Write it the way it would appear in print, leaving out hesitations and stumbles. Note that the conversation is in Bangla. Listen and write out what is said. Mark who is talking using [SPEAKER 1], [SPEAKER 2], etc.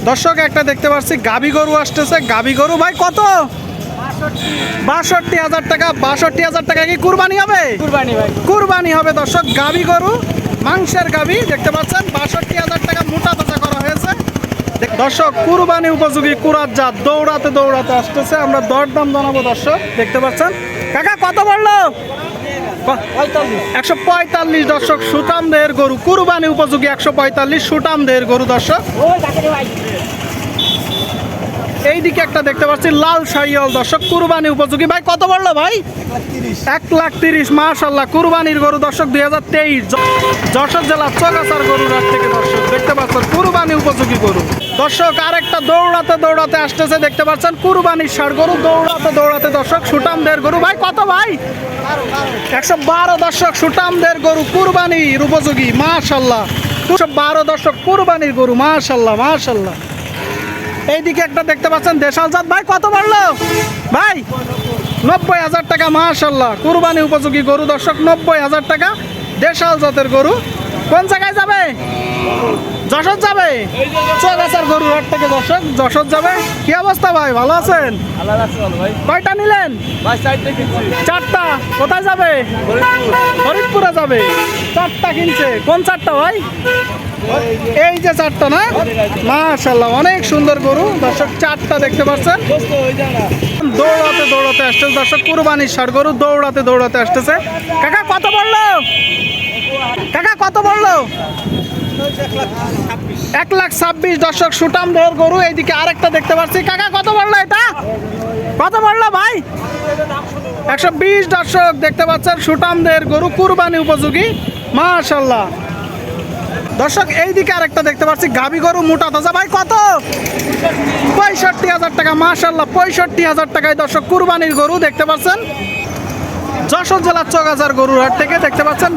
[SPEAKER 1] দর্শক একটা দেখতে পাচ্ছি গাবি গরু আসতেছে। গাবি গরু ভাই কত? 62,000 টাকা। 62,000 টাকা কি কুরবানি হবে?
[SPEAKER 2] কুরবানি ভাই,
[SPEAKER 1] কুরবানি হবে দর্শক। গাবি গরু, মাংসের গাবি দেখতে পাচ্ছেন। 62,000 টাকা মোটা তাজা করা হয়েছে দর্শক। কুরবানি উপযোগী কুরাত জাত দৌড়াতে দৌড়াতে আসতেছে। আমরা দরদাম জানাবো দর্শক। দেখতে পাচ্ছেন কাকা কত বললো? 145 দর্শক। সুটাম দেহের গরু, কুরবানি উপযোগী 145 সুটাম দেহের গরু দর্শক। এইদিকে একটা দেখতে পাচ্ছি লাল শাহিওয়াল দর্শক, কুরবানি উপযোগী। ভাই কত বললো ভাই? 1,30,000। মাশাআল্লাহ, কুরবানির গরু দর্শক। 2023 যশোর জেলা চৌগাছার গরুর হাট থেকে দর্শক দেখতে পাচ্ছেন কুরবানি উপযোগী গরু দর্শক। আরেকটা দৌড়াতে দৌড়াতে আসতেছে দেখতে পাচ্ছেন কুরবানির ষাঁড় গরু। দৌড়াতে দৌড়াতে দর্শক সুটামদের গরু। ভাই কত ভাই? 112 দর্শক। সুটামদের গরু কুরবানির উপযোগী। মাশাআল্লাহ, 212 দর্শক। কুরবানির গরু। মাশাআল্লাহ মাশাআল্লাহ। এইদিকে একটা দেখতে পাচ্ছেন দেশাল জাত। ভাই কত বললো ভাই? 90,000 টাকা। মাশাআল্লাহ, কুরবানি উপযোগী গরু দর্শক। 90,000 টাকা দেশাল জাতের গরু। কোন জায়গায় যাবে? যশোর যাবে। চৌগাছার গরুর হাট থেকে দর্শক যশোর যাবে। কি অবস্থা ভাই, ভালো আছেন? কয়টা নিলেন? 4টা। কোথায় যাবে? ফরিদপুরে যাবে। 4টা কিনছে। কোন 4টা ভাই? এই যে 4টা না? মাশাআল্লাহ, অনেক সুন্দর গরু দর্শক। 4টা দেখতে পাচ্ছেন। দৌড়াতে দৌড়াতে আসতেছে দর্শক। কুরবানির ষাঁড় গরু দৌড়াতে দৌড়াতে আসতেছে। কাকা কত বললো? কাকা কত বললো? 1,26,000 দর্শক। সুটাম দেহের গরু। এইদিকে আরেকটা দেখতে পাচ্ছি। কাকা কত বললো এটা? কত বললো ভাই? 120 দর্শক দেখতে পাচ্ছেন। সুটাম দেহের গরু, কুরবানি উপযোগী। মাশাআল্লাহ দর্শক। এইদিকে আরেকটা দেখতে পাচ্ছি গাবি গরু মোটা তাজা। ভাই কত? 65,000 টাকা। মাশাআল্লাহ, 65,000 টাকায় দর্শক কুরবানির গরু দেখতে পাচ্ছেন। যশোর জেলার চৌগাছার গরুর হাট থেকে দেখতে পাচ্ছেন